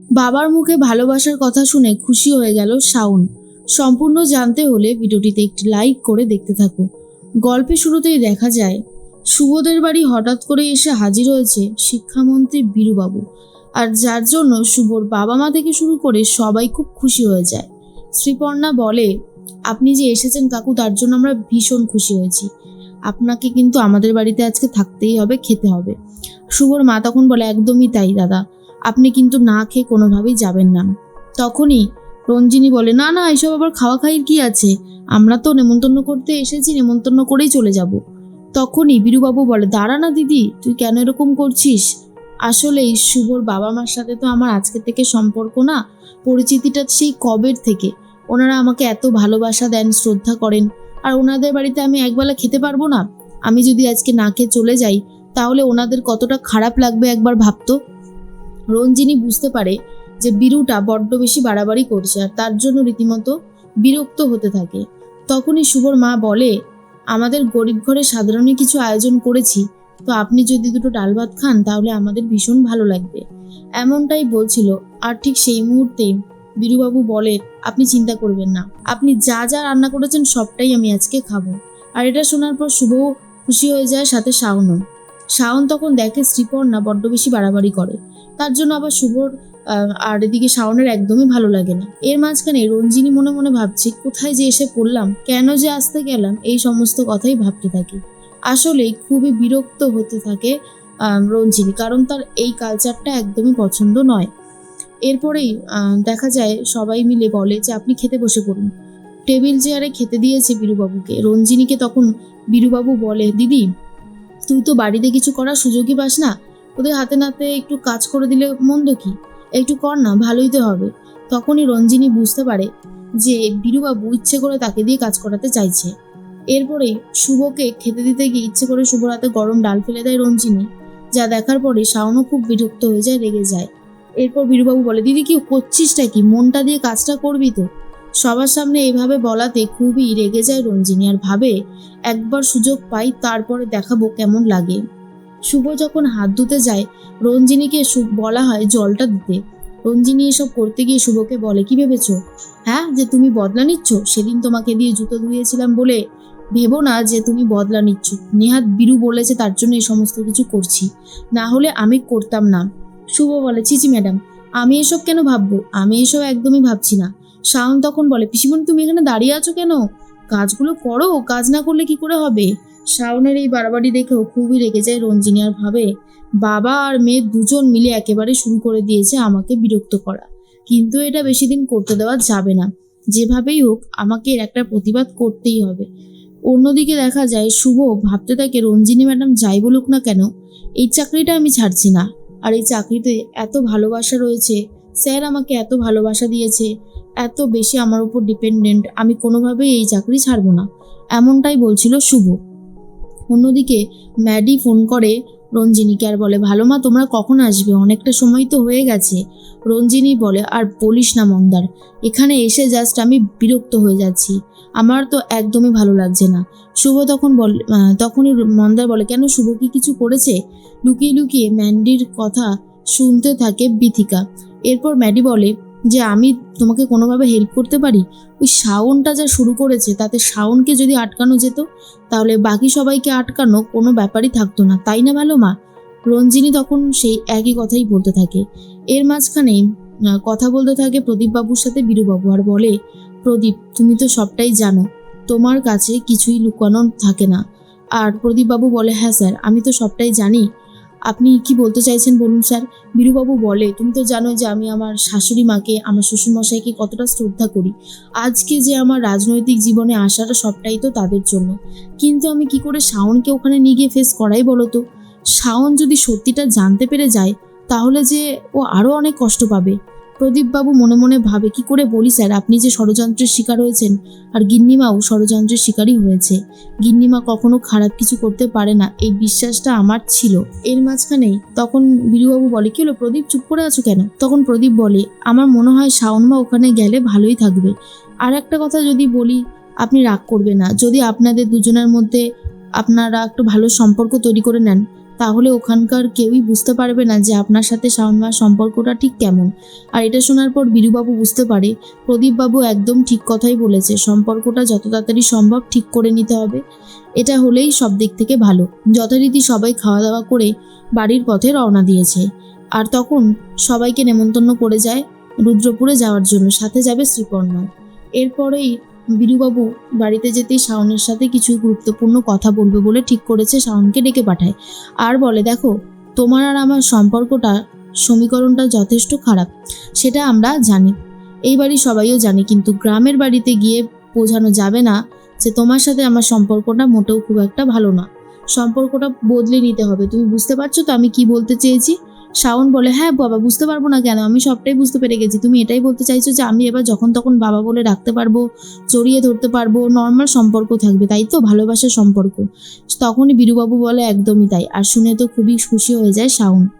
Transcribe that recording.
বাবার মুখে ভালোবাসার কথা শুনে খুশি হয়ে গেল শাওন। সম্পূর্ণ জানতে হলে ভিডিওটিতে একটি লাইক করে দেখতে থাকো। গল্পের শুরুতেই দেখা যায় শুভদের বাড়ি হঠাৎ করে এসে হাজির হয়েছে শিক্ষামন্ত্রী বীরুবাবু, আর যার জন্য শুভর বাবা মা থেকে শুরু করে সবাই খুব খুশি হয়ে যায়। শ্রীপর্ণা বলে, আপনি যে এসেছেন কাকু, তার জন্য আমরা ভীষণ খুশি হয়েছি। আপনাকে কিন্তু আমাদের বাড়িতে আজকে থাকতেই হবে, খেতে হবে। শুভর মা তখন বলে, একদমই তাই দাদা, আপনি কিন্তু না খেয়ে কোনোভাবেই যাবেন না। তখনই রঞ্জিনী বলে, না না, এসব আবার খাওয়া খাইয়ের কি আছে, আমরা তো নেমন্তন্ন করতে এসেছি, নেমন্তন্ন করেই চলে যাব। তখনই বীরুবাবু বলে, দাঁড়া না দিদি, তুই কেন এরকম করছিস? আসলেই শুভর বাবা মার সাথে তো আমার আজকে থেকে সম্পর্ক না, পরিচিতিটা সেই কবের থেকে। ওনারা আমাকে এত ভালোবাসা দেন, শ্রদ্ধা করেন, আর ওনাদের বাড়িতে আমি একবেলা খেতে পারবো না? আমি যদি আজকে না খেয়ে চলে যাই তাহলে ওনাদের কতটা খারাপ লাগবে একবার ভাবতো। রঞ্জিনী বুঝতে পারে যে বীরুটা বড্ড বেশি বাড়াবাড়ি করছে, আর তার জন্য রীতিমতো বিরক্ত হতে থাকে। তখনই শুভর মা বলে, আমাদের গরিব ঘরে সাধারণই কিছু আয়োজন করেছি, তো আপনি যদি দুটো ডাল ভাত খান তাহলে আমাদের ভীষণ ভালো লাগবে। এমনটাই বলছিল, আর ঠিক সেই মুহূর্তে বীরুবাবু বলে, আপনি চিন্তা করবেন না, আপনি যা যা রান্না করেছেন সবটাই আমি আজকে খাবো। আর এটা শোনার পর শুভ খুশি হয়ে যায়, সাথে শাওনও। শাওন তখন দেখে শ্রীপর্ণা বড্ড বেশি বাড়াবাড়ি করে, তার জন্য আবার শুভর আর এদিকে শাওনের একদমই ভালো লাগে না। এর মাঝখানে রঞ্জিনী মনে মনে ভাবছে, কোথায় যে এসে পড়লাম, কেন যে আসতে গেলাম, এই সমস্ত কথাই ভাবতে থাকি। আসলেই খুবই বিরক্ত হতে থাকে রঞ্জিনী, কারণ তার এই কালচারটা একদমই পছন্দ নয়। এরপরেই দেখা যায় সবাই মিলে বলে যে আপনি খেতে বসে পড়ুন। টেবিল চেয়ারে খেতে দিয়েছে বীরুবাবুকে। রঞ্জিনীকে তখন বীরুবাবু বলে, দিদি তুই তো বাড়িতে কিছু করার সুযোগই পাস না, ওদের হাতে নাতে একটু কাজ করে দিলে মন্দ কি, একটু কর না, ভালোই তো হবে। তখনই রঞ্জিনী বুঝতে পারে যে বীরুবাবু ইচ্ছে করে তাকে দিয়ে কাজ করাতে চাইছে। এরপরেই শুভকে খেতে দিতে গিয়ে ইচ্ছে করে শুভর হাতে গরম ডাল ফেলে দেয় রঞ্জিনী, যা দেখার পরে শাওনও খুব বিরক্ত হয়ে যায়, রেগে যায়। এরপর বীরুবাবু বলে, দিদি কি করছিসটা কি, মনটা দিয়ে কাজটা করবি তো? সবার সামনে এভাবে বলাতে খুবই রেগে যায় রঞ্জিনী, আর ভাবে একবার সুযোগ পাই তারপরে দেখাবো কেমন লাগে। শুভ যখন হাত ধুতে যায়, রঞ্জিনীকে বলা হয় জলটা দিতে। রঞ্জিনী এসব করতে গিয়ে শুভকে বলে, কি ভেবেছো হ্যাঁ, যে তুমি বদলা নিচ্ছ? সেদিন তোমাকে দিয়ে জুতো ধুয়েছিলাম বলে ভেবো না যে তুমি বদলা নিচ্ছ। নেহাত বীরু বলেছে তার জন্য এই সমস্ত কিছু করছি, না হলে আমি করতাম না। শুভ বলে, চিচি ম্যাডাম, আমি এসব কেন ভাববো, আমি এসব একদমই ভাবছি না। শাওন তখন বলে, পিসিমণি তুমি এখানে দাঁড়িয়ে আছো কেন, কাজগুলো করো, কাজ না করলে কি করে হবে? শাওনের এই বাড়াবাড়ি দেখেও খুবই রেগে যায় রঞ্জিনী, আর ভাবে বাবা আর মেয়ে দুজন মিলে একেবারে শুরু করে দিয়েছে আমাকে বিরক্ত করা, কিন্তু এটা বেশি দিন করতে দেওয়া যাবে না, যেভাবেই হোক আমাকে এর একটা প্রতিবাদ করতেই হবে। অন্যদিকে দেখা যায় শুভ ভাবতে থাকে, রঞ্জিনী ম্যাডাম যাই বলুক না কেন, এই চাকরিটা আমি ছাড়ছি না। আর এই চাকরিতে এত ভালোবাসা রয়েছে, স্যার আমাকে এত ভালোবাসা দিয়েছে, এত বেশি আমার উপর ডিপেন্ডেন্ট, আমি কোনোভাবেই এই চাকরি ছাড়বো না, এমনটাই বলছিল শুভ। অন্যদিকে ম্যাডি ফোন করে রঞ্জিনীকে আর বলে, ভালো মা, তোমরা কখন আসবে, অনেকটা সময় তো হয়ে গেছে। রঞ্জিনী বলে, আর বলিস না মন্দার, এখানে এসে জাস্ট আমি বিরক্ত হয়ে যাচ্ছি, আমার তো একদমই ভালো লাগছে না। শুভ তখনই মন্দার বলে, কেন, শুভ কি কিছু করেছে? লুকিয়ে লুকিয়ে ম্যান্ডির কথা শুনতে থাকে বিথিকা। এরপর ম্যাডি বলে যে আমি তোমাকে কোনোভাবে হেল্প করতে পারি। ওই শাওনটা যা শুরু করেছে, তাতে শাওনকে যদি আটকানো যেত তাহলে বাকি সবাইকে আটকানো কোনো ব্যাপারই থাকতো না, তাই না ভালো মা? রঞ্জিনী তখন সেই একই কথাই বলতে থাকে। এর মাঝখানেই কথা বলতে থাকে প্রদীপ বাবুর সাথে বীরুবাবু, আর বলে, প্রদীপ তুমি তো সবটাই জানো, তোমার কাছে কিছুই লুকানো থাকে না। আর প্রদীপ বাবু বলে, হ্যাঁ স্যার, আমি তো সবটাই জানি, আপনি কি বলতে চাইছেন বলুন স্যার। বীরুবাবু বলে, তুমি তো জানো যে আমি আমার শাশুড়ি মাকে, আমার শ্বশুরমশাইকে কতটা শ্রদ্ধা করি, আজকে যে আমার রাজনৈতিক জীবনে আসাটা সবটাই তো তাদের জন্য, কিন্তু আমি কি করে শাওনকে ওখানে নিয়ে গিয়ে ফেস করাই বলো তো? শাওন যদি সত্যিটা জানতে পেরে যায় তাহলে যে ও আরও অনেক কষ্ট পাবে। প্রদীপবাবু মনে মনে ভাবে, কি করে বলি স্যার, আপনি যে ষড়যন্ত্রের শিকার হয়েছেন, আর গিন্নিমাও ষড়যন্ত্রের শিকারই হয়েছে, গিন্নিমা কখনো খারাপ কিছু করতে পারে না, এই বিশ্বাসটা আমার ছিল। এর মাঝখানেই তখন বীরুবাবু বলে, কি হলো প্রদীপ, চুপ করে আছো কেন? তখন প্রদীপ বলে, আমার মনে হয় শাওনমা ওখানে গেলে ভালোই থাকবে। আর একটা কথা যদি বলি, আপনি রাগ করবে না, যদি আপনাদের দুজনের মধ্যে আপনারা একটু ভালো সম্পর্ক তৈরি করে নেন তাহলে ওখানকার কেউই বুঝতে পারবে না যে আপনার সাথে শাওন মার সম্পর্কটা ঠিক কেমন। আর এটা শোনার পর বীরুবাবু বুঝতে পারে প্রদীপবাবু একদম ঠিক কথাই বলেছে, সম্পর্কটা যত তাড়াতাড়ি সম্ভব ঠিক করে নিতে হবে। এটা হলেই সব দিক থেকে ভালো। যথারীতি সবাই খাওয়া দাওয়া করে বাড়ির পথে রওনা দিয়েছে। আর তখন সবাইকে নেমন্তন্ন করে যায় রুদ্রপুরে যাওয়ার জন্য, সাথে যাবে শ্রীপর্ণা। এরপরেই বীরুবাবু বাড়িতে যেতেই শাওনের সাথে কিছু গুরুত্বপূর্ণ কথা বলবে বলে ঠিক করেছে, শাওনকে ডেকে পাঠায়। আর বলে, দেখো, তোমার আর আমার সম্পর্কটা সমীকরণটা যথেষ্ট খারাপ, সেটা আমরা জানি, এই বাড়ির সবাইও জানে, কিন্তু গ্রামের বাড়িতে গিয়ে বোঝানো যাবে না যে তোমার সাথে আমার সম্পর্কটা মোটেও খুব একটা ভালো না। সম্পর্কটা বদলে নিতে হবে। তুমি বুঝতে পারছো তো আমি কি বলতে চেয়েছি? শাওন বলে, হ্যাঁ বাবা, বুঝতে পারবো না কেন, আমি সবটাই বুঝতে পেরে গেছি। তুমি এটাই বলতে চাইছো যে আমি এবার যখন তখন বাবা বলে ডাকতে পারবো, জড়িয়ে ধরতে পারবো, নর্মাল সম্পর্ক থাকবে, তাই তো? ভালোবাসার সম্পর্ক। তখনই বীরুবাবু বলে, একদমই তাই। আর শুনে তো খুবই খুশি হয়ে যায় শাওন।